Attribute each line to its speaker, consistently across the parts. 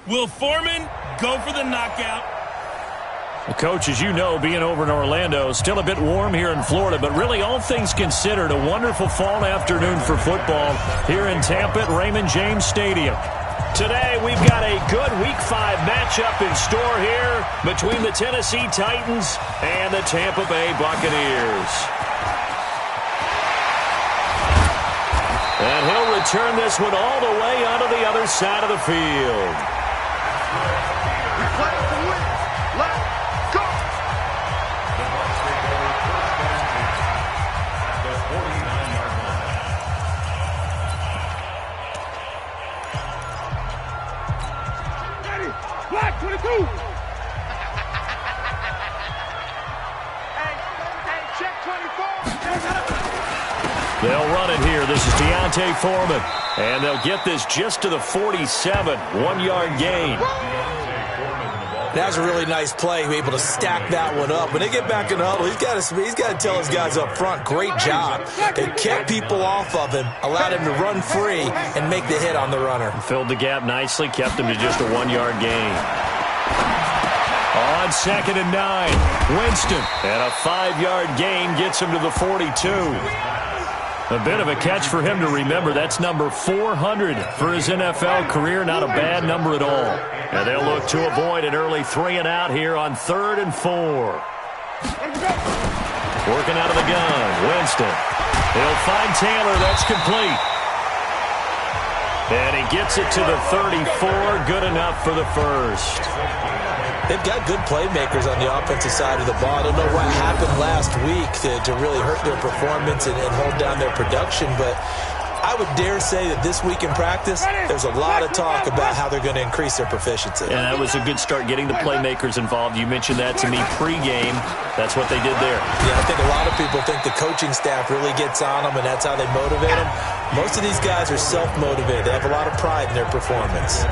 Speaker 1: Will Foreman go for the knockout?
Speaker 2: The coach, as you know, being over in Orlando, still a bit warm here in Florida, but really all things considered, a wonderful fall afternoon for football here in Tampa at Raymond James Stadium. Today, we've got a good Week 5 matchup in store here between the Tennessee Titans and the Tampa Bay Buccaneers. And he'll return this one all the way onto the other side of the field. They'll run it here. This is Deontay Foreman. And they'll get this just to the 47. 1-yard gain.
Speaker 3: That was a really nice play. Able to stack that one up. When they get back in the huddle, he's got to tell his guys up front, great job. They kept people off of him, allowed him to run free, and make the hit on the runner.
Speaker 2: Filled the gap nicely, kept him to just a 1-yard gain. On 2nd and 9, Winston. And a 5-yard gain gets him to the 42. A bit of a catch for him to remember. That's number 400 for his NFL career. Not a bad number at all. And they'll look to avoid an early 3-and-out here on 3rd and 4. Working out of the gun. Winston. He'll find Taylor. That's complete. And he gets it to the 34. Good enough for the first.
Speaker 3: They've got good playmakers on the offensive side of the ball. I don't know what happened last week to really hurt their performance and hold down their production, but I would dare say that this week in practice, there's a lot of talk about how they're going to increase their proficiency.
Speaker 2: And that was a good start, getting the playmakers involved. You mentioned that to me pregame. That's what they did there.
Speaker 3: Yeah, I think a lot of people think the coaching staff really gets on them, and that's how they motivate them. Most of these guys are self-motivated. They have a lot of pride in their performance.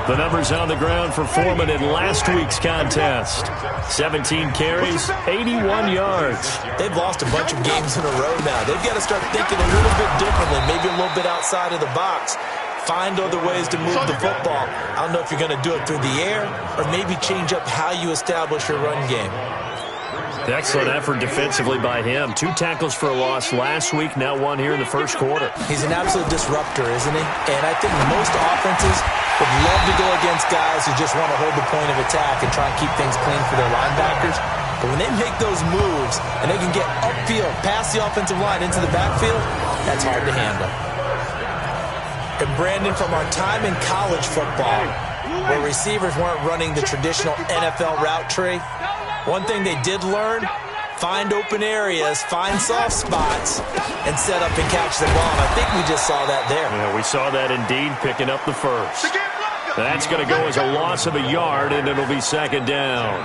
Speaker 2: The numbers on the ground for Foreman in last week's contest. 17 carries, 81 yards.
Speaker 3: They've lost a bunch of games in a row now. They've got to start thinking a little bit differently, maybe a little bit outside of the box. Find other ways to move the football. I don't know if you're going to do it through the air or maybe change up how you establish your run game.
Speaker 2: Excellent effort defensively by him. 2 tackles for a loss last week, now 1 here in the first quarter.
Speaker 3: He's an absolute disruptor, isn't he? And I think most offenses would love to go against guys who just want to hold the point of attack and try and keep things clean for their linebackers. But when they make those moves and they can get upfield, past the offensive line into the backfield, that's hard to handle. And Brandon, from our time in college football, where receivers weren't running the traditional NFL route tree, one thing they did learn, find open areas, find soft spots, and set up and catch the ball. And I think we just saw that there.
Speaker 2: Yeah, we saw that indeed, picking up the first. That's going to go as a loss of a yard, and it'll be 2nd down.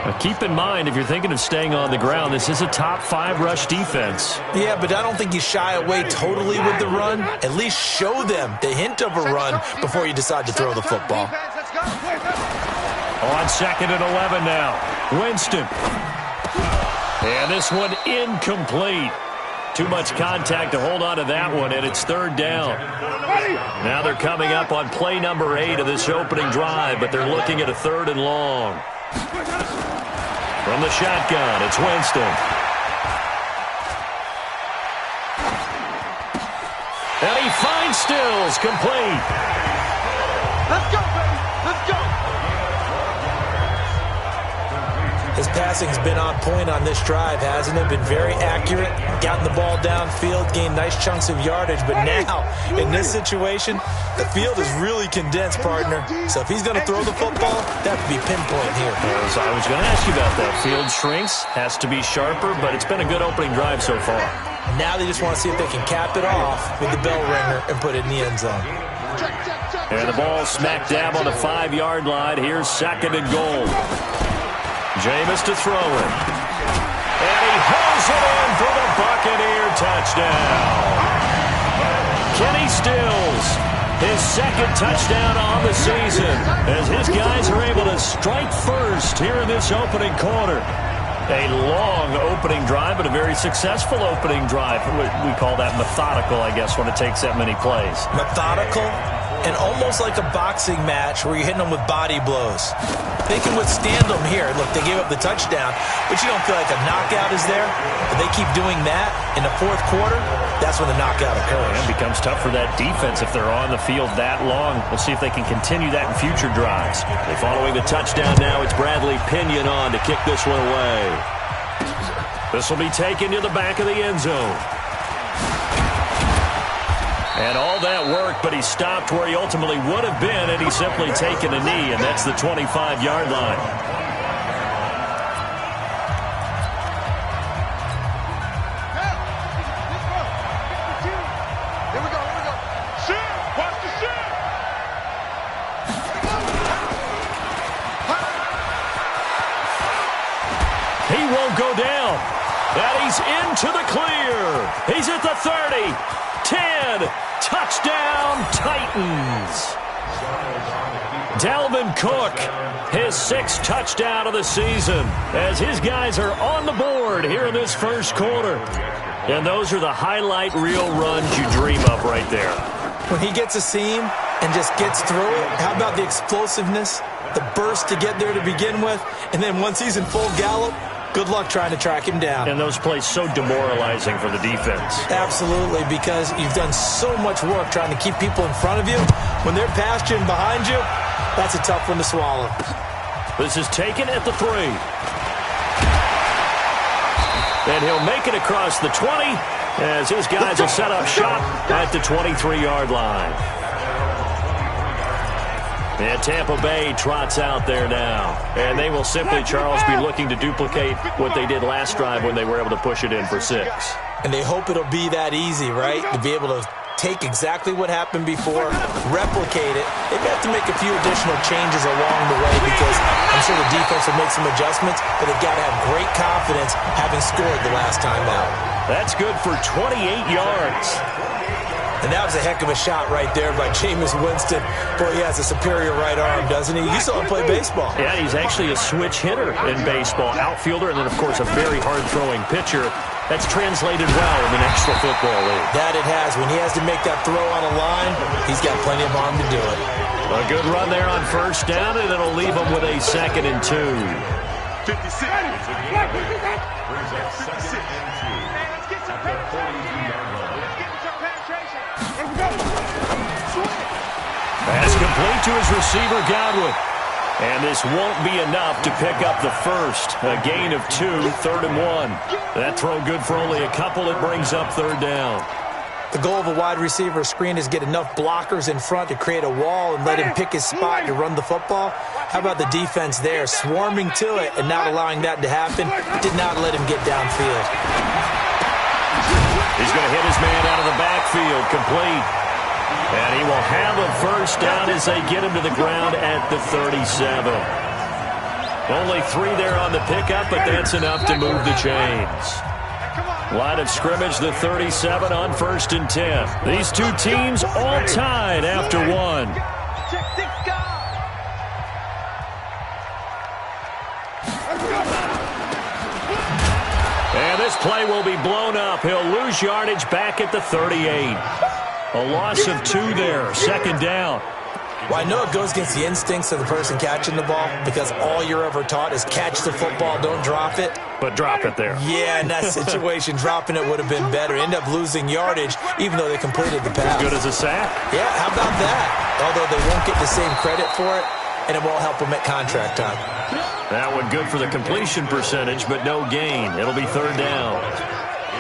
Speaker 2: Now keep in mind, if you're thinking of staying on the ground, this is a top 5 rush defense.
Speaker 3: Yeah, but I don't think you shy away totally with the run. At least show them the hint of a run before you decide to throw the football.
Speaker 2: On 2nd and 11 now. Winston. And this one incomplete. Too much contact to hold on to that one, and it's 3rd down. Now they're coming up on play number 8 of this opening drive, but they're looking at a 3rd and long. From the shotgun, it's Winston. And he finds Stills, complete.
Speaker 4: Let's go, baby. Let's go.
Speaker 3: His passing's been on point on this drive, hasn't it? Been very accurate, gotten the ball downfield, gained nice chunks of yardage. But now, in this situation, the field is really condensed, partner. So if he's going to throw the football, that would be pinpoint here.
Speaker 2: As I was going to ask you about that. Field shrinks, has to be sharper, but it's been a good opening drive so far.
Speaker 3: Now they just want to see if they can cap it off with the bell ringer and put it in the end zone.
Speaker 2: And the ball smack dab on the 5-yard line. Here's 2nd and goal. Jameis to throw it. And he hauls it in for the Buccaneer touchdown. Kenny Stills, his 2nd touchdown on the season, as his guys are able to strike first here in this opening quarter. A long opening drive, but a very successful opening drive. We call that methodical, I guess, when it takes that many plays.
Speaker 3: Methodical? and almost like a boxing match where you're hitting them with body blows. They can withstand them here. Look, they gave up the touchdown, but you don't feel like a knockout is there. But they keep doing that in the fourth quarter, that's when the knockout occurs.
Speaker 2: It becomes tough for that defense if they're on the field that long. We'll see if they can continue that in future drives. They following the touchdown now. It's Bradley Pinion on to kick this one away. This will be taken to the back of the end zone. And all that work, but he stopped where he ultimately would have been, and he's simply taken a knee, and that's the 25-yard line.
Speaker 4: Here we go. Shoot! Watch the shoot!
Speaker 2: He won't go down. And he's into the clear. He's at the 30, 10. Touchdown, Titans. Dalvin Cook, his 6th touchdown of the season, as his guys are on the board here in this first quarter. And those are the highlight reel runs you dream of right there.
Speaker 3: When he gets a seam and just gets through it, how about the explosiveness, the burst to get there to begin with, and then once he's in full gallop, good luck trying to track him down.
Speaker 2: And those plays so demoralizing for the defense.
Speaker 3: Absolutely, because you've done so much work trying to keep people in front of you. When they're past you and behind you, that's a tough one to swallow.
Speaker 2: This is taken at the 3. And he'll make it across the 20 as his guys will set up shop at the 23-yard line. And Tampa Bay trots out there now. And they will simply, Charles, be looking to duplicate what they did last drive when they were able to push it in for 6.
Speaker 3: And they hope it'll be that easy, right? To be able to take exactly what happened before, replicate it. They may have to make a few additional changes along the way because I'm sure the defense will make some adjustments, but they've got to have great confidence having scored the last time out.
Speaker 2: That's good for 28 yards.
Speaker 3: And that was a heck of a shot right there by Jameis Winston. Boy, he has a superior right arm, doesn't he? You saw him play baseball.
Speaker 2: Yeah, he's actually a switch hitter in baseball. Outfielder, and then, of course, a very hard-throwing pitcher. That's translated well in the National Football League.
Speaker 3: That it has. When he has to make that throw on a line, he's got plenty of arm to do it.
Speaker 2: A good run there on first down, and it'll leave him with a 2nd and 2.
Speaker 4: 56. Brings up 2nd and 2. Let's get some
Speaker 2: Pass complete to his receiver, Godwin. And this won't be enough to pick up the first. A gain of 2, 3rd and 1. That throw good for only a couple. It brings up 3rd down.
Speaker 3: The goal of a wide receiver screen is get enough blockers in front to create a wall and let him pick his spot to run the football. How about the defense there, swarming to it and not allowing that to happen? Did not let him get downfield.
Speaker 2: He's going to hit his man out of the backfield, complete. And he will have a first down as they get him to the ground at the 37. Only 3 there on the pickup, but that's enough to move the chains. Line of scrimmage, the 37 on 1st and 10. These two teams all tied after 1. And this play will be blown up. He'll lose yardage back at the 38. A loss of 2 there, 2nd down.
Speaker 3: Well, I know it goes against the instincts of the person catching the ball because all you're ever taught is catch the football, don't drop it.
Speaker 2: But drop it there.
Speaker 3: Yeah, in that situation, dropping it would have been better. End up losing yardage, even though they completed the pass.
Speaker 2: As good as a sack.
Speaker 3: Yeah, how about that? Although they won't get the same credit for it, and it won't help them at contract time.
Speaker 2: That one good for the completion percentage, but no gain. It'll be 3rd down.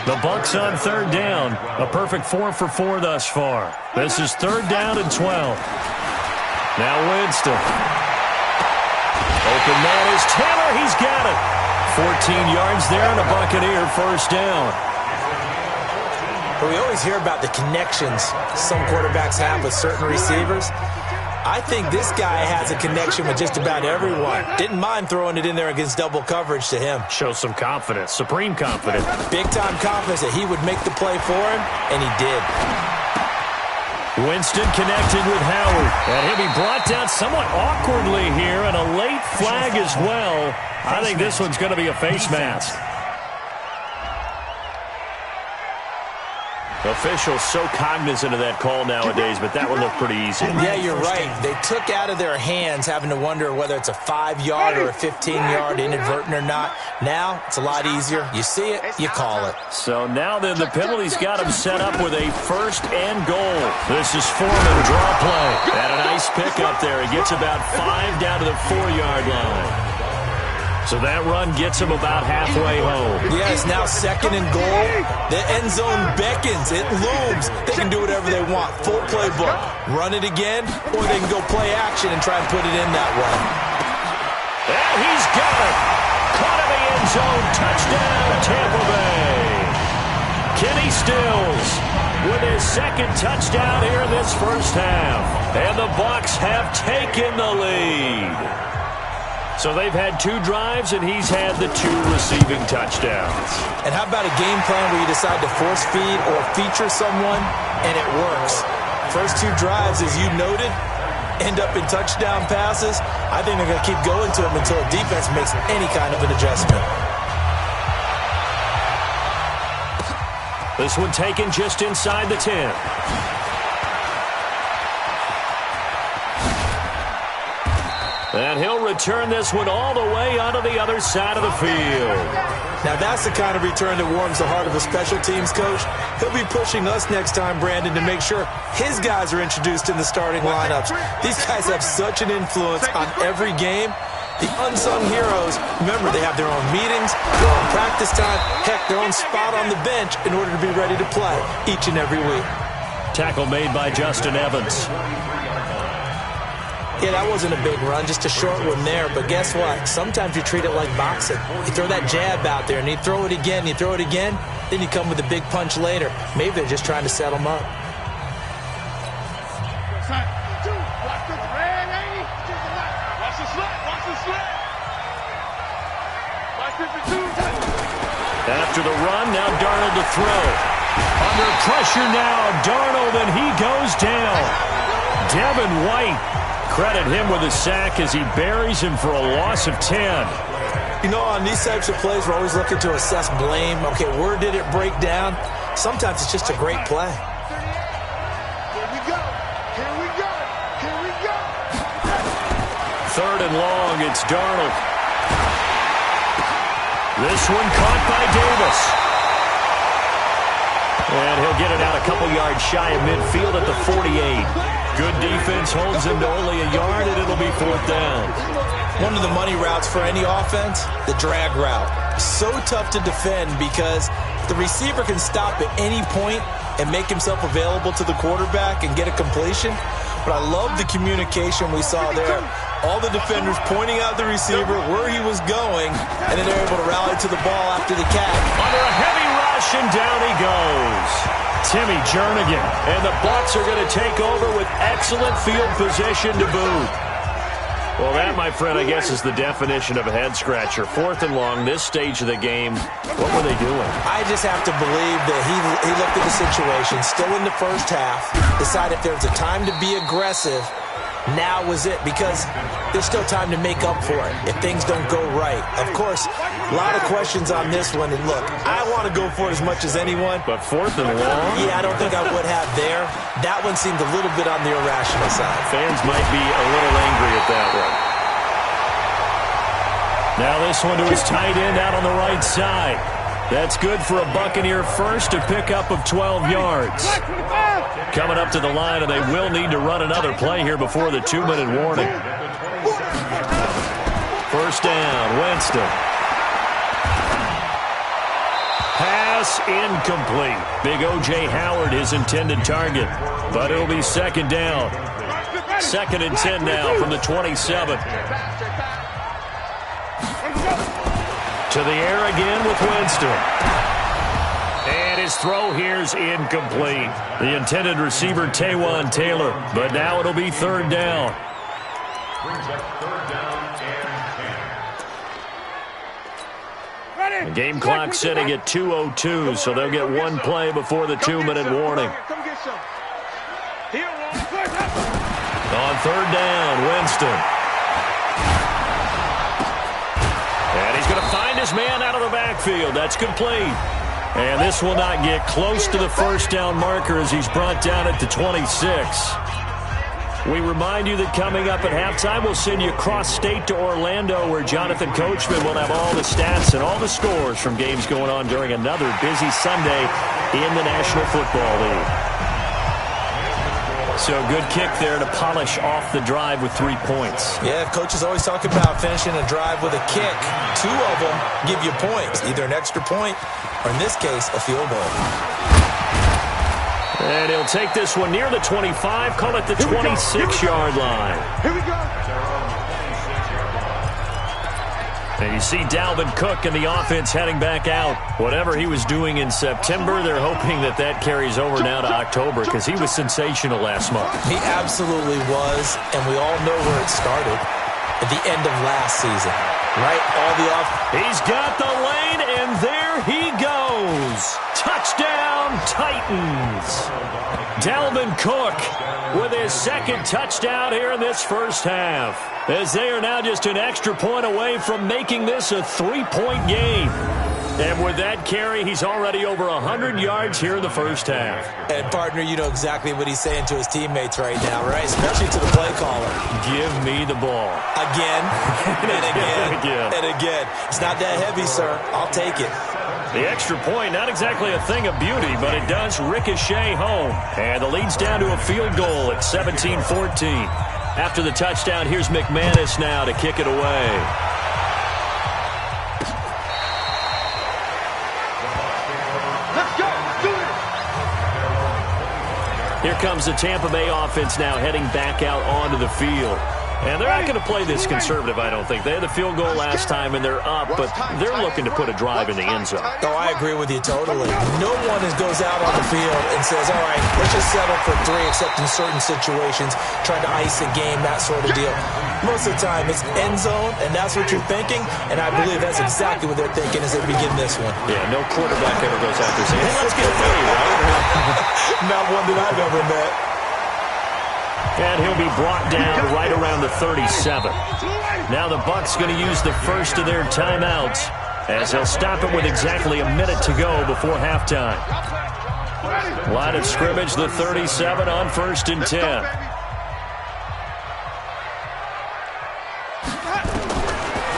Speaker 2: The Bucs on 3rd down. A perfect 4 for 4 thus far. This is 3rd down and 12. Now Winston. Open man is Taylor. He's got it. 14 yards there and a Buccaneer first down.
Speaker 3: But we always hear about the connections some quarterbacks have with certain receivers. I think this guy has a connection with just about everyone. Didn't mind throwing it in there against double coverage to him.
Speaker 2: Shows some confidence, supreme confidence.
Speaker 3: Big-time confidence that he would make the play for him, and he did.
Speaker 2: Winston connected with Howard. And he'll be brought down somewhat awkwardly here, and a late flag as well. I think this one's going to be a face mask. Officials so cognizant of that call nowadays, but that one looked pretty easy.
Speaker 3: Yeah, you're right. They took out of their hands having to wonder whether it's a 5-yard or a 15-yard inadvertent or not. Now, it's a lot easier. You see it, you call it.
Speaker 2: So now then, the penalty's got him set up with a 1st and goal. This is Foreman, draw play. And a nice pick up there. He gets about 5 down to the 4-yard line. So that run gets him about halfway home.
Speaker 3: Yeah, it's now 2nd and goal. The end zone beckons. It looms. They can do whatever they want. Full playbook. Run it again, or they can go play action and try and put it in that way.
Speaker 2: And he's got it. Caught in the end zone. Touchdown, Tampa Bay. Kenny Stills with his 2nd touchdown here in this first half. And the Bucs have taken the lead. So they've had 2 drives, and he's had the 2 receiving touchdowns.
Speaker 3: And how about a game plan where you decide to force feed or feature someone, and it works? First 2 drives, as you noted, end up in touchdown passes. I think they're going to keep going to them until the defense makes any kind of an adjustment.
Speaker 2: This one taken just inside the 10. And he'll return this one all the way onto the other side of the field.
Speaker 3: Now that's the kind of return that warms the heart of a special teams coach. He'll be pushing us next time, Brandon, to make sure his guys are introduced in the starting lineups. These guys have such an influence on every game. The unsung heroes, remember, they have their own meetings, their own practice time, heck, their own spot on the bench in order to be ready to play each and every week.
Speaker 2: Tackle made by Justin Evans.
Speaker 3: Yeah, that wasn't a big run, just a short one there. But guess what? Sometimes you treat it like boxing. You throw that jab out there, and you throw it again, then you come with a big punch later. Maybe they're just trying to set them up.
Speaker 2: After the run, now Darnold to throw. Under pressure now, Darnold, and he goes down. Devin White. Credit him with a sack as he buries him for a loss of 10.
Speaker 3: You know, on these types of plays, we're always looking to assess blame. Okay, where did it break down? Sometimes it's just a great play.
Speaker 4: Here we go. Here we go. Here we go.
Speaker 2: 3rd and long, it's Darnold. This one caught by Davis. And he'll get it out a couple yards shy of midfield at the 48. Good defense holds him to only a yard, and it'll be 4th down.
Speaker 3: One of the money routes for any offense, the drag route. So tough to defend because the receiver can stop at any point and make himself available to the quarterback and get a completion. But I love the communication we saw there. All the defenders pointing out the receiver, where he was going, and then they're able to rally to the ball after the catch.
Speaker 2: Under a heavy rush, and down he goes. Timmy Jernigan, and the Bucs are going to take over with excellent field position to boot. Well, that, my friend, I guess is the definition of a head-scratcher. 4th and long, this stage of the game, what were they doing?
Speaker 3: I just have to believe that he looked at the situation, still in the first half, decided if there was a time to be aggressive, now was it, because there's still time to make up for it if things don't go right. Of course, a lot of questions on this one, and look, I want to go for it as much as anyone.
Speaker 2: But 4th and long?
Speaker 3: Yeah, I don't think I would have there. That one seemed a little bit on the irrational side.
Speaker 2: Fans might be a little angry at that one. Now this one to his tight end out on the right side. That's good for a Buccaneer first, a pickup of 12 yards. Coming up to the line, and they will need to run another play here before the 2-minute warning. 1st down, Winston. Pass incomplete. Big O.J. Howard, his intended target. But it'll be 2nd down. 2nd and 10 now from the 27. To the air again with Winston. And his throw here's incomplete. The intended receiver, Taywan Taylor. But now it'll be 3rd down. The game clock sitting at 2:02, so they'll get one play before the 2-minute warning. On 3rd down, Winston. And he's going to find his man out of the backfield. That's complete. And this will not get close to the first down marker as he's brought down at the 26. We remind you that coming up at halftime, we'll send you cross-state to Orlando, where Jonathan Coachman will have all the stats and all the scores from games going on during another busy Sunday in the National Football League. So good kick there to polish off the drive with 3 points.
Speaker 3: Yeah, coaches always talk about finishing a drive with a kick. 2 of them give you points, either an extra point or, in this case, a field goal.
Speaker 2: And he'll take this one near the 25, call it the 26-yard line.
Speaker 4: Here we go.
Speaker 2: And you see Dalvin Cook and the offense heading back out. Whatever he was doing in September, they're hoping that that carries over now to October because he was sensational last month.
Speaker 3: He absolutely was, and we all know where it started at the end of last season, right?
Speaker 2: He's got the lane, and there he goes. Touchdown, Titans. Dalvin Cook with his second touchdown here in this first half, as they are now just an extra point away from making this a 3-point game. And with that carry, he's already over 100 yards here in the first half.
Speaker 3: And, partner, you know exactly what he's saying to his teammates right now, right? Especially to the play caller.
Speaker 2: Give me the ball.
Speaker 3: Again, and again, and again. It's not that heavy, sir. I'll take it.
Speaker 2: The extra point, not exactly a thing of beauty, but it does ricochet home. And the lead's down to a field goal at 17-14. After the touchdown, here's McManus now to kick it away.
Speaker 4: Let's go. Do it.
Speaker 2: Here comes the Tampa Bay offense now heading back out onto the field. And they're not going to play this conservative, I don't think. They had the field goal last time, and they're up, but they're looking to put a drive in the end zone.
Speaker 3: Oh, I agree with you totally. No one goes out on the field and says, all right, let's just settle for 3, except in certain situations, trying to ice a game, that sort of deal. Most of the time, it's end zone, and that's what you're thinking, and I believe that's exactly what they're thinking as they begin this one.
Speaker 2: Yeah, no quarterback ever goes out there saying, hey, let's get a play, right?
Speaker 3: Not one that I've ever met.
Speaker 2: And he'll be brought down right around the 37. Now the Bucs going to use the first of their timeouts as they'll stop it with exactly a minute to go before halftime. Line of scrimmage, the 37 on 1st and 10.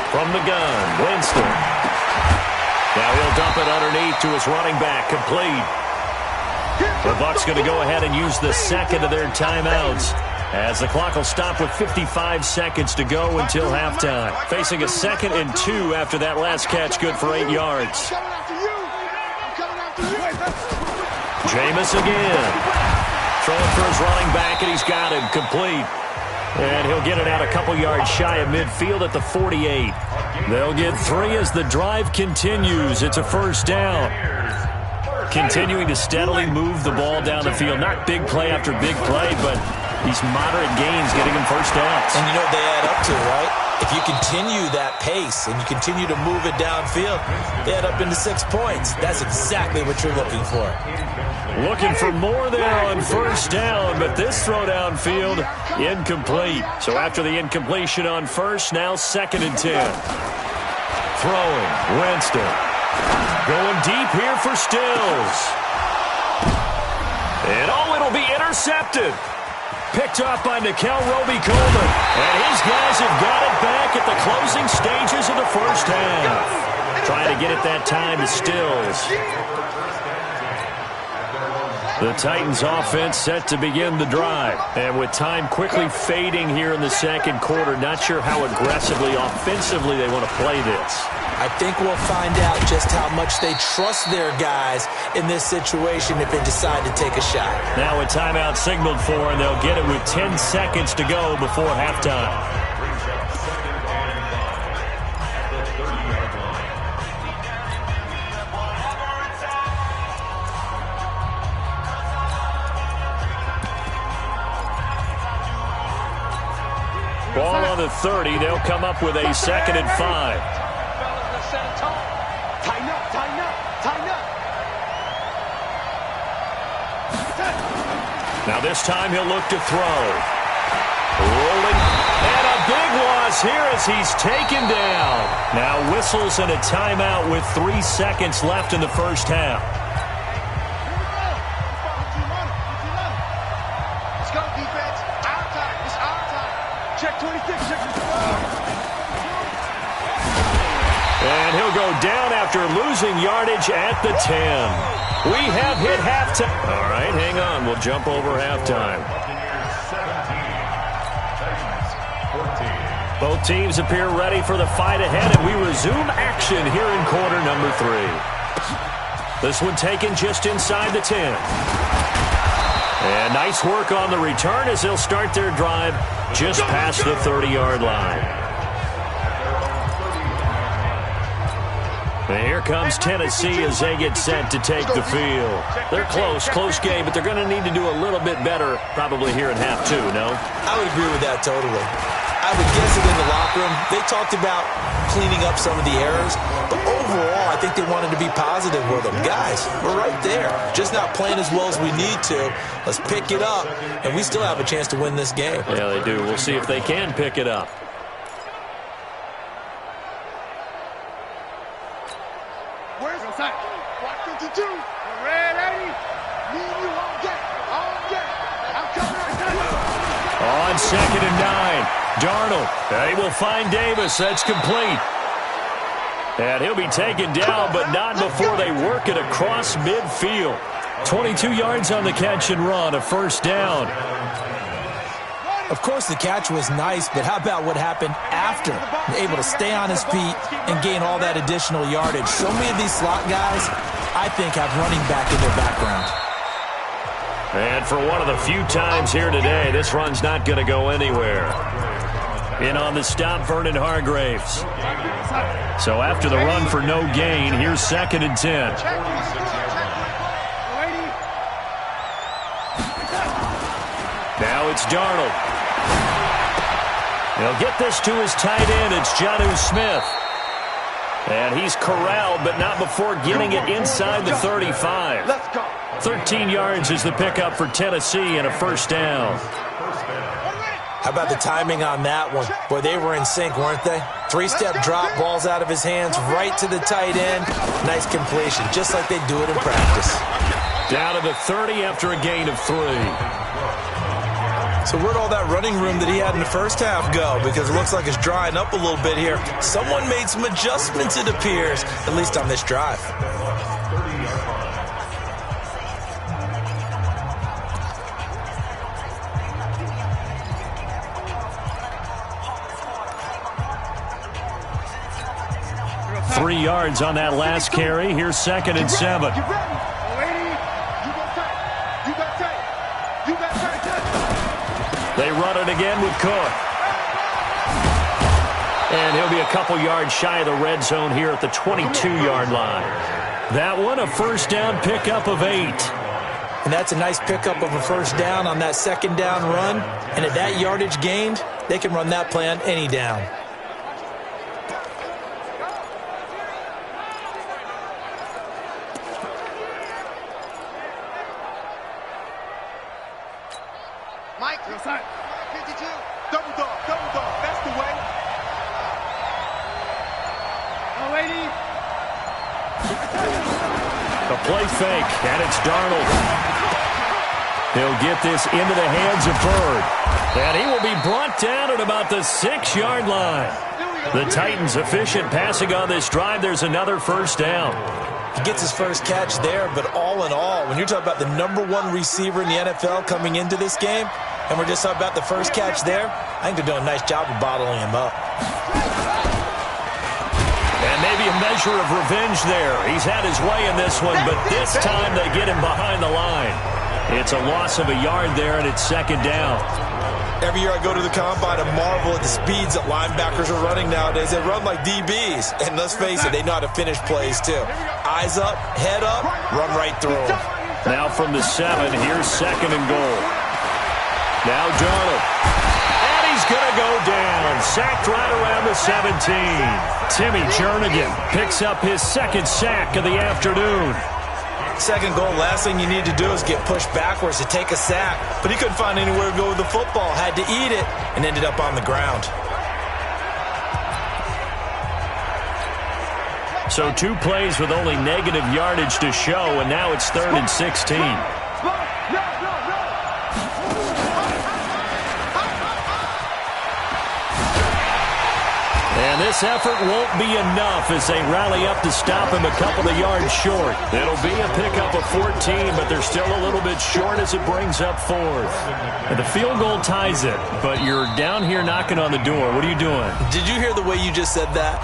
Speaker 2: From the gun, Winston. Now he'll dump it underneath to his running back, complete. The Bucs going to go ahead and use the second of their timeouts as the clock will stop with 55 seconds to go until halftime. Facing a 2nd and 2 after that last catch, good for 8 yards. Jameis again. Throwing for his running back, and he's got him complete. And he'll get it out a couple yards shy of midfield at the 48. They'll get 3 as the drive continues. It's a first down. Continuing to steadily move the ball down the field. Not big play after big play, but these moderate gains getting them first downs.
Speaker 3: And you know what they add up to, right? If you continue that pace and you continue to move it downfield, they add up into 6 points. That's exactly what you're looking for.
Speaker 2: Looking for more there on first down, but this throw downfield, incomplete. So after the incompletion on first, now 2nd and 10. Throwing, Winston. Going deep here for Stills. And it'll be intercepted. Picked off by Nickel Roby-Coleman. And his guys have got it back at the closing stages of the first half. Trying to get it that time to Stills. The Titans offense set to begin the drive. And with time quickly fading here in the second quarter, not sure how aggressively, offensively they want to play this.
Speaker 3: I think we'll find out just how much they trust their guys in this situation if they decide to take a shot.
Speaker 2: Now a timeout signaled for, and they'll get it with 10 seconds to go before halftime. Ball on the 30. They'll come up with a 2nd and 5. Now this time he'll look to throw. Rolling. And a big one. across here as he's taken down. Now whistles and a timeout with 3 seconds left in the first half.
Speaker 4: Let's go, defense. Our time. It's our time. Check 26. Check 24.
Speaker 2: And he'll go down after losing yardage at the 10. We have hit halftime. All right, hang on. We'll jump over halftime. Both teams appear ready for the fight ahead, and we resume action here in quarter number 3. This one taken just inside the 10. And nice work on the return as they'll start their drive just past the 30-yard line. And here comes Tennessee as they get set to take the field. They're close game, but they're going to need to do a little bit better probably here in half 2, no?
Speaker 3: I would agree with that totally. I would guess it in the locker room. They talked about cleaning up some of the errors, but overall, I think they wanted to be positive with them. Guys, we're right there. Just not playing as well as we need to. Let's pick it up, and we still have a chance to win this game.
Speaker 2: Yeah, they do. We'll see if they can pick it up.
Speaker 4: Where's the sack? Block 52. Red 80. Me and you all day. I'm coming right there.
Speaker 2: On 2nd and 9. Darnold, they will find Davis. That's complete. And he'll be taken down, but not before they work it across midfield. 22 yards on the catch and run, a first down.
Speaker 3: Of course, the catch was nice, but how about what happened after? Able to stay on his feet and gain all that additional yardage. So many of these slot guys, I think, have running back in their background.
Speaker 2: And for one of the few times here today, this run's not going to go anywhere. In on the stop, Vernon Hargraves. So after the run for no gain, here's 2nd and 10. Now it's Darnold. He'll get this to his tight end. It's Jonnu Smith. And he's corralled, but not before getting it inside the 35. 13 yards is the pickup for Tennessee and a first down.
Speaker 3: How about the timing on that one? Boy, they were in sync, weren't they? 3-step drop, balls out of his hands, right to the tight end. Nice completion, just like they do it in practice.
Speaker 2: Down to the 30 after a gain of 3.
Speaker 3: So where'd all that running room that he had in the first half go? Because it looks like it's drying up a little bit here. Someone made some adjustments, it appears, at least on this drive.
Speaker 2: Three yards on that last carry. Here's 2nd and 7. They run it again with Cook. And he'll be a couple yards shy of the red zone here at the 22-yard line. That one, a first down pickup of 8.
Speaker 3: And that's a nice pickup of a first down on that 2nd down run. And at that yardage gained, they can run that play on any down.
Speaker 4: Mike, 52. Double dog. That's the way.
Speaker 2: The play fake, and it's Darnold. He'll get this into the hands of Bird. And he will be brought down at about the 6-yard line. The Titans efficient passing on this drive. There's another first down.
Speaker 3: He gets his first catch there, but all in all, when you're talking about the #1 receiver in the NFL coming into this game, and we're just talking about the first catch there, I think they're doing a nice job of bottling him up.
Speaker 2: And maybe a measure of revenge there. He's had his way in this one, but this time they get him behind the line. It's a loss of a yard there, and it's 2nd down.
Speaker 3: Every year I go to the combine and marvel at the speeds that linebackers are running nowadays. They run like DBs. And let's face it, they know how to finish plays too. Eyes up, head up, run right through them.
Speaker 2: Now from the 7, here's 2nd and goal. Now Darnold. And he's going to go down. Sacked right around the 17. Timmy Jernigan picks up his 2nd sack of the afternoon.
Speaker 3: 2nd goal, last thing you need to do is get pushed backwards to take a sack. But he couldn't find anywhere to go with the football. Had to eat it and ended up on the ground.
Speaker 2: So 2 plays with only negative yardage to show, and now it's 3rd and 16. And this effort won't be enough as they rally up to stop him a couple of yards short. It'll be a pickup of 14, but they're still a little bit short as it brings up 4th. And the field goal ties it, but you're down here knocking on the door. What are you doing?
Speaker 3: Did you hear the way you just said that?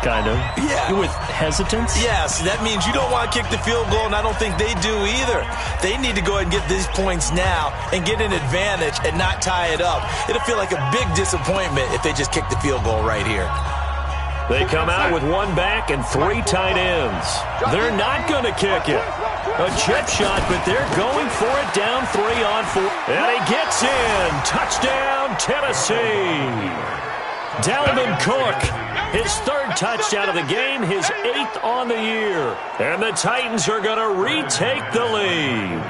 Speaker 2: Kind of.
Speaker 3: Yeah.
Speaker 2: With hesitance?
Speaker 3: Yes, that means you don't want to kick the field goal, and I don't think they do either. They need to go ahead and get these points now and get an advantage and not tie it up. It'll feel like a big disappointment if they just kick the field goal right here.
Speaker 2: They come out with 1 back and 3 tight ends. They're not going to kick it. A chip shot, but they're going for it down 3 on 4. And he gets in. Touchdown, Tennessee. Dalvin Cook, his 3rd touchdown of the game, his 8th on the year. And the Titans are going to retake the lead.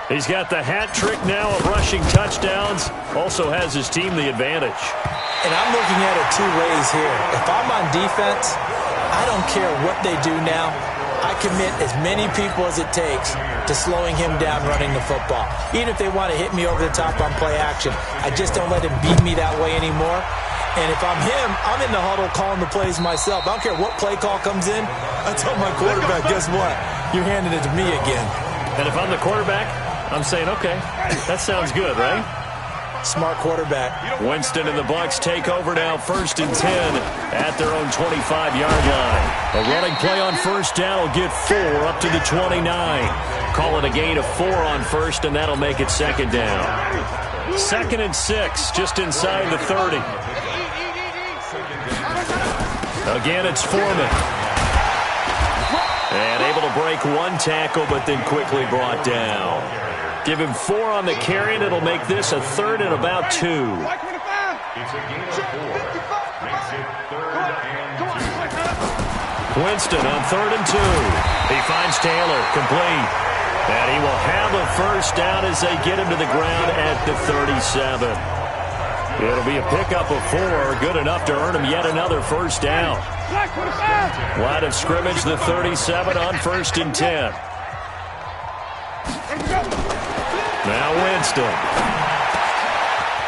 Speaker 2: He's got the hat trick now of rushing touchdowns. Also has his team the advantage.
Speaker 3: And I'm looking at it 2 ways here. If I'm on defense, I don't care what they do now. I commit as many people as it takes to slowing him down running the football. Even if they want to hit me over the top on play action, I just don't let him beat me that way anymore. And if I'm him, I'm in the huddle calling the plays myself. I don't care what play call comes in. I tell my quarterback, guess what? You're handing it to me again.
Speaker 2: And if I'm the quarterback, I'm saying, okay, that sounds good, right?
Speaker 3: Smart quarterback. Winston
Speaker 2: and the Bucs take over now, 1st and 10 at their own 25-yard line. A running play on 1st down will get 4 up to the 29. Call it a gain of 4 on 1st, and that'll make it 2nd down. 2nd and 6, just inside the 30. Again, it's Foreman. And able to break 1 tackle, but then quickly brought down. Give him 4 on the carry, and it'll make this a 3rd and about 2. Winston on 3rd and 2. He finds Taylor, complete. And he will have a 1st down as they get him to the ground at the 37. It'll be a pickup of 4, good enough to earn him yet another 1st down. Line of scrimmage, the 37 on 1st and 10. Now Winston.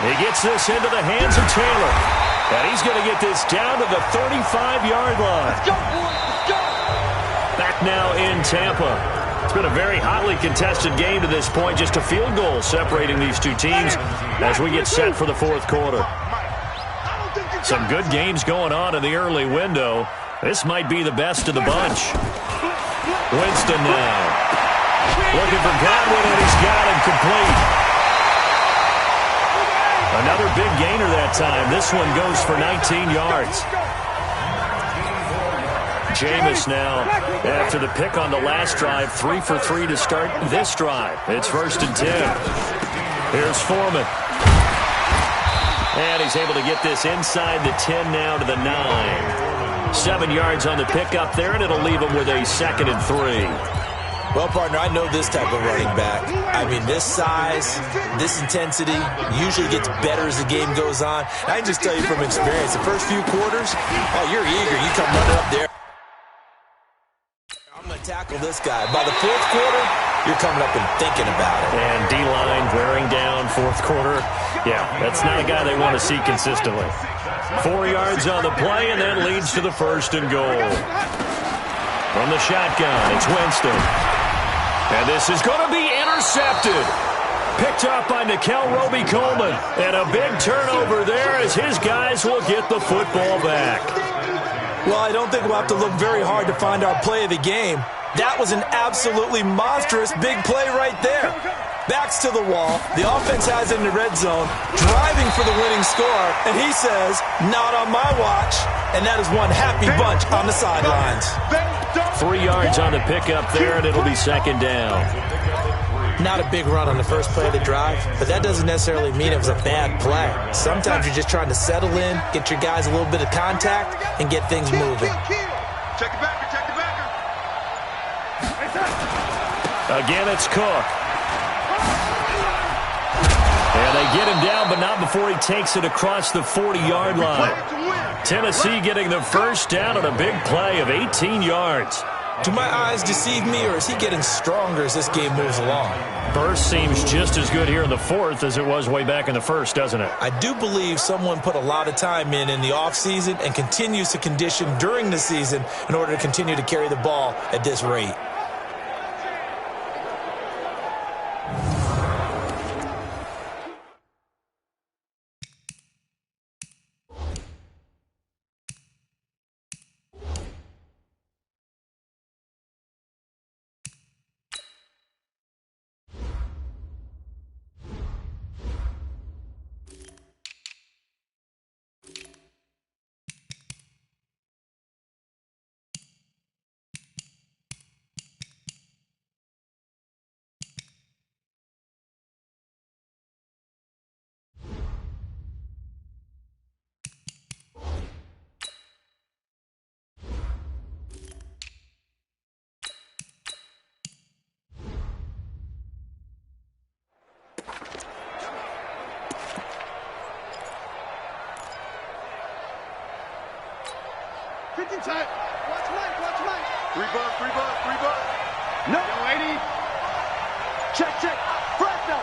Speaker 2: He gets this into the hands of Taylor. And he's going to get this down to the 35-yard line. Back now in Tampa. It's been a very hotly contested game to this point. Just a field goal separating these 2 teams as we get set for the 4th quarter. Some good games going on in the early window. This might be the best of the bunch. Winston now. Looking for Godwin, and he's got him complete. Another big gainer that time. This one goes for 19 yards. Jameis now, after the pick on the last drive, 3 for 3 to start this drive. It's 1st and 10. Here's Foreman. And he's able to get this inside the 10 now to the 9. 7 yards on the pickup there, and it'll leave him with a 2nd and 3.
Speaker 3: Well, partner, I know this type of running back. I mean, this size, this intensity usually gets better as the game goes on. I can just tell you from experience, the first few quarters, oh, you're eager. You come running up there. I'm going to tackle this guy. By the 4th quarter, you're coming up and thinking about it.
Speaker 2: And D-line wearing down 4th quarter. Yeah, that's not a guy they want to see consistently. 4 yards on the play, and that leads to the 1st and goal. From the shotgun, it's Winston. And this is going to be intercepted. Picked up by Nickel Roby-Coleman. And a big turnover there as his guys will get the football back.
Speaker 3: Well, I don't think we'll have to look very hard to find our play of the game. That was an absolutely monstrous big play right there. Backs to the wall. The offense has it in the red zone, driving for the winning score. And he says, not on my watch. And that is one happy bunch on the sidelines.
Speaker 2: 3 yards on the pickup there, and it'll be 2nd down.
Speaker 3: Not a big run on the first play of the drive, but that doesn't necessarily mean it was a bad play. Sometimes you're just trying to settle in, get your guys a little bit of contact, and get things moving.
Speaker 4: Check it back, check it back.
Speaker 2: Again, it's Cook. And they get him down, but not before he takes it across the 40-yard line. Tennessee getting the first down on a big play of 18 yards.
Speaker 3: Do my eyes deceive me, or is he getting stronger as this game moves along?
Speaker 2: Burst seems just as good here in the fourth as it was way back in the first, doesn't it?
Speaker 3: I do believe someone put a lot of time in the offseason and continues to condition during the season in order to continue to carry the ball at this rate.
Speaker 4: Tight. Watch Mike. Free bug. No. 80. Check. Fresno.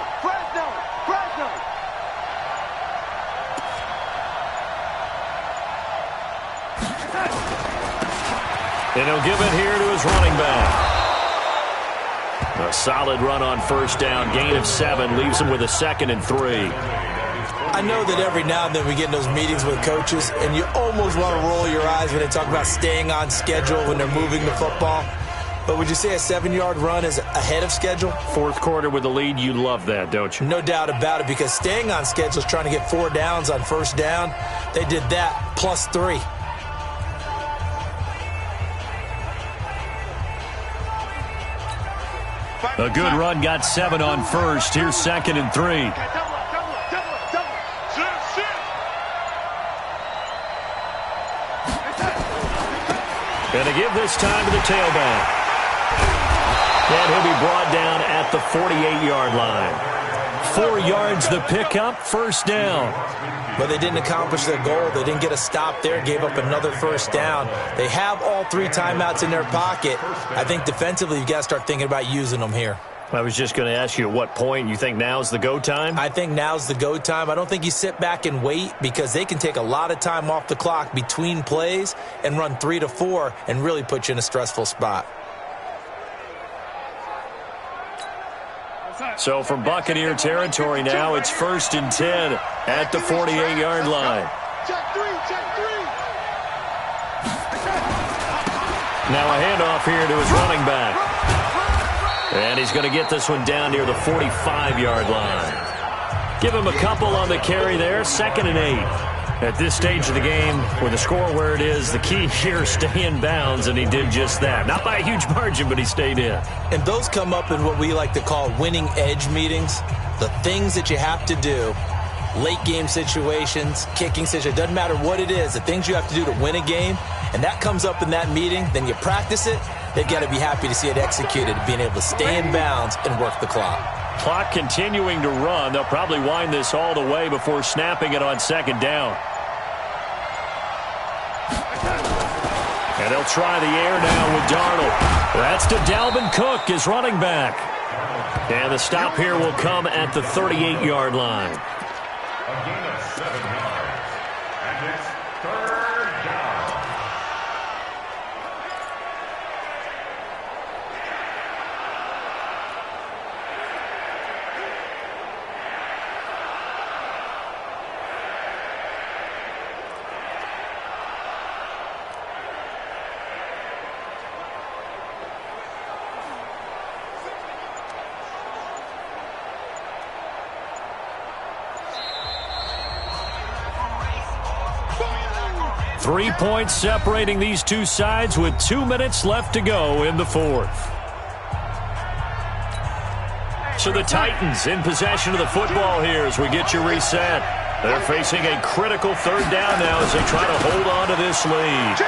Speaker 2: And he'll give it here to his running back. A solid run on first down. Gain of 7 leaves him with a 2nd and 3.
Speaker 3: I know that every now and then we get in those meetings with coaches, and you almost want to roll your eyes when they talk about staying on schedule when they're moving the football. But would you say a 7-yard run is ahead of schedule?
Speaker 2: Fourth quarter with the lead, you love that, don't you?
Speaker 3: No doubt about it, because staying on schedule is trying to get 4 downs on first down. They did that plus 3.
Speaker 2: A good run got 7 on first. Here's 2nd and 3. And to give this time to the tailback. And he'll be brought down at the 48-yard line. 4 yards the pickup, first down.
Speaker 3: But they didn't accomplish their goal. They didn't get a stop there, gave up another first down. They have all 3 timeouts in their pocket. I think defensively you've got to start thinking about using them here.
Speaker 2: I was just going to ask you at what point you think now's the go time?
Speaker 3: I think now's the go time. I don't think you sit back and wait, because they can take a lot of time off the clock between plays and run 3 to 4 and really put you in a stressful spot.
Speaker 2: So from Buccaneer territory now, it's 1st and 10 at the 48-yard line.
Speaker 4: Check 3.
Speaker 2: Now a handoff here to his running back. And he's going to get this one down near the 45-yard line. Give him a couple on the carry there, 2nd and 8. At this stage of the game, with the score where it is, the key here is stay in bounds, and he did just that. Not by a huge margin, but he stayed in.
Speaker 3: And those come up in what we like to call winning edge meetings. The things that you have to do, late game situations, kicking situations, doesn't matter what it is, the things you have to do to win a game, and that comes up in that meeting, then you practice it. They've got to be happy to see it executed, being able to stay in bounds and work the clock.
Speaker 2: Clock continuing to run. They'll probably wind this all the way before snapping it on 2nd down. And they'll try the air now with Darnold. That's to Dalvin Cook, his running back. And the stop here will come at the 38-yard line.
Speaker 5: A gain of 7 yards. And it's 3rd down.
Speaker 2: Three points separating these two sides with 2 minutes left to go in the fourth. So the Titans in possession of the football here as we get you reset. They're facing a critical 3rd down now as they try to hold on to this lead.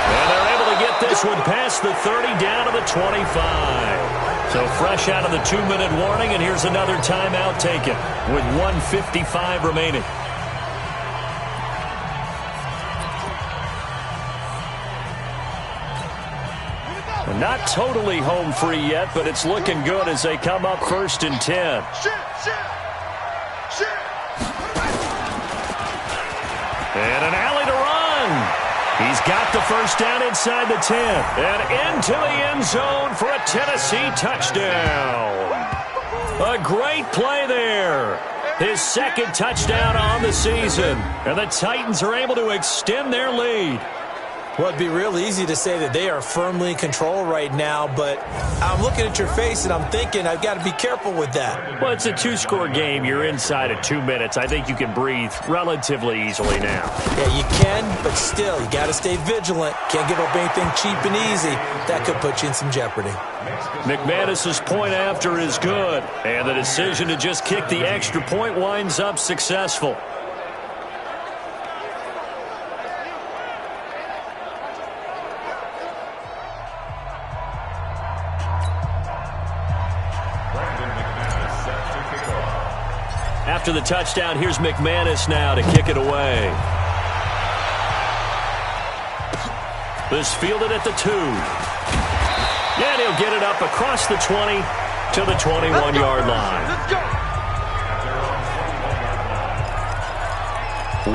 Speaker 2: And they're able to get this one past the 30 down to the 25. So fresh out of the 2-minute warning, and here's another timeout taken with 1:55 remaining. Not totally home free yet, but it's looking good as they come up 1st and 10. And an alley to run. He's got the first down inside the 10. And into the end zone for a Tennessee touchdown. A great play there. His second touchdown on the season. And the Titans are able to extend their lead.
Speaker 3: Well, it'd be real easy to say that they are firmly in control right now, but I'm looking at your face and I'm thinking I've got to be careful with that.
Speaker 2: Well, it's a 2-score game. You're inside of 2 minutes. I think you can breathe relatively easily now.
Speaker 3: Yeah, you can, but still, you got to stay vigilant. Can't give up anything cheap and easy. That could put you in some jeopardy.
Speaker 2: McManus's point after is good, and the decision to just kick the extra point winds up successful. After the touchdown, here's McManus now to kick it away. This fielded at the 2. And he'll get it up across the 20 to the 21-yard line.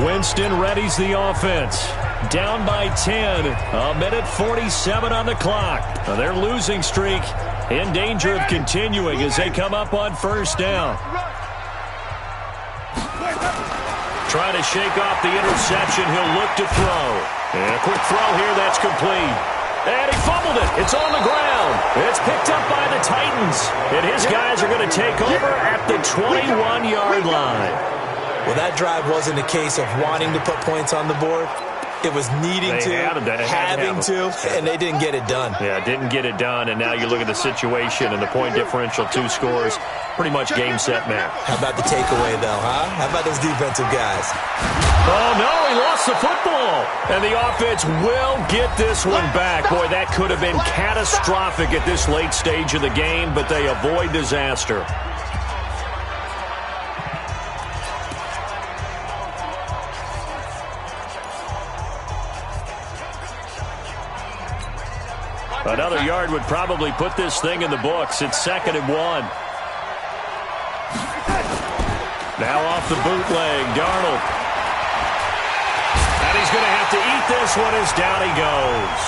Speaker 2: Winston readies the offense. Down by 10. 1:47 on the clock. Their losing streak in danger of continuing as they come up on 1st down. Trying to shake off the interception. He'll look to throw. And a quick throw here. That's complete. And he fumbled it. It's on the ground. It's picked up by the Titans. And his guys are going to take over at the 21-yard line.
Speaker 3: Well, that drive wasn't a case of wanting to put points on the board. It was needing having to, and they didn't get it done.
Speaker 2: Yeah, didn't get it done, and now you look at the situation and the point differential, 2 scores, pretty much game, set, match.
Speaker 3: How about the takeaway, though, huh? How about those defensive guys?
Speaker 2: Oh, no, he lost the football. And the offense will get this one back. Boy, that could have been catastrophic at this late stage of the game, but they avoid disaster. Another yard would probably put this thing in the books. It's 2nd and 1. Now off the bootleg, Darnold. And he's going to have to eat this one as down he goes.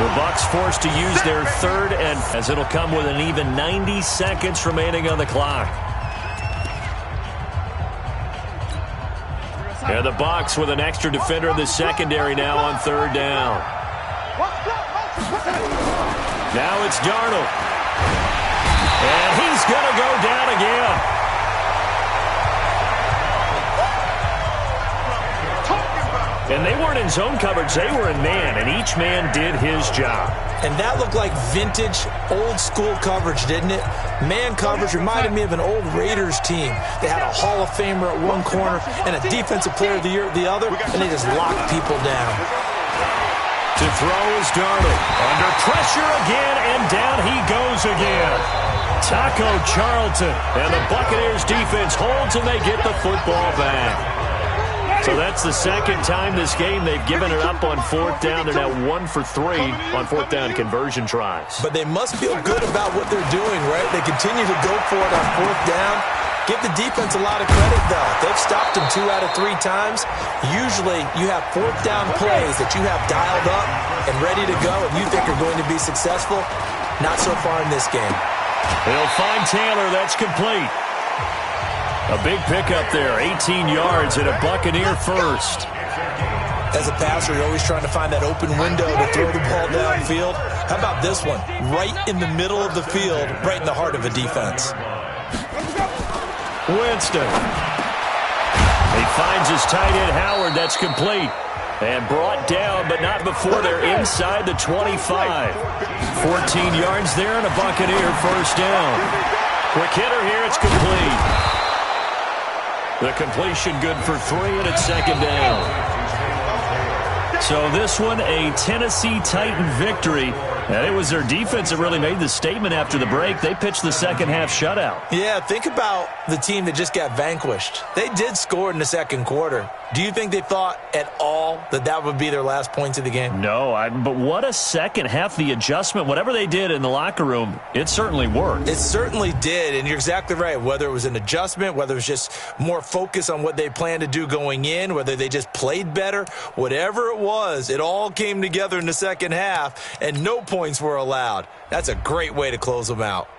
Speaker 2: The Bucs forced to use their 3rd and as it'll come with an even 90 seconds remaining on the clock. And the Bucs with an extra defender in the secondary now on 3rd down. Now it's Darnold. And he's going to go down again. And they weren't in zone coverage. They were in man, and each man did his job.
Speaker 3: And that looked like vintage, old-school coverage, didn't it? Man coverage reminded me of an old Raiders team. They had a Hall of Famer at one corner and a Defensive Player of the Year at the other, and they just locked people down.
Speaker 2: To throw is Darnold. Under pressure again, and down he goes again. Taco Charlton. And the Buccaneers defense holds, and they get the football back. So that's the 2nd time this game they've given it up on 4th down. They're now 1 for 3 on 4th down conversion tries.
Speaker 3: But they must feel good about what they're doing, right? They continue to go for it on 4th down. Give the defense a lot of credit, though. They've stopped them 2 out of 3 times. Usually, you have 4th down plays that you have dialed up and ready to go, and you think are going to be successful. Not so far in this game.
Speaker 2: They'll find Taylor. That's complete. A big pickup there, 18 yards and a Buccaneer first.
Speaker 3: As a passer, you're always trying to find that open window to throw the ball downfield. How about this one? Right in the middle of the field, right in the heart of a defense.
Speaker 2: Winston. He finds his tight end, Howard. That's complete. And brought down, but not before they're inside the 25. 14 yards there and a Buccaneer first down. Quick hitter here, it's complete. The completion good for 3, and it's 2nd down. So this one, a Tennessee Titan victory. And it was their defense that really made the statement after the break. They pitched the second-half shutout.
Speaker 3: Yeah, think about the team that just got vanquished. They did score in the second quarter. Do you think they thought at all that that would be their last points of the game?
Speaker 2: No, but what a second half. The adjustment, whatever they did in the locker room, it certainly worked.
Speaker 3: It certainly did, and you're exactly right. Whether it was an adjustment, whether it was just more focus on what they planned to do going in, whether they just played better, whatever it was, it all came together in the second half, and no points were allowed. That's a great way to close them out.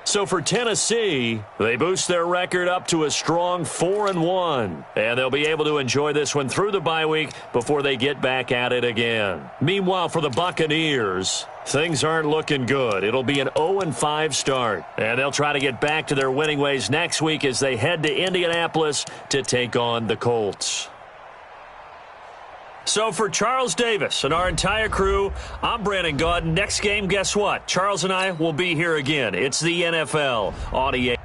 Speaker 2: So for Tennessee, they boost their record up to a strong 4-1. And they'll be able to enjoy this one through the bye week before they get back at it again. Meanwhile, for the Buccaneers, things aren't looking good. It'll be an 0-5 start. And they'll try to get back to their winning ways next week as they head to Indianapolis to take on the Colts. So for Charles Davis and our entire crew, I'm Brandon Gaudin. Next game, guess what? Charles and I will be here again. It's the NFL on EA.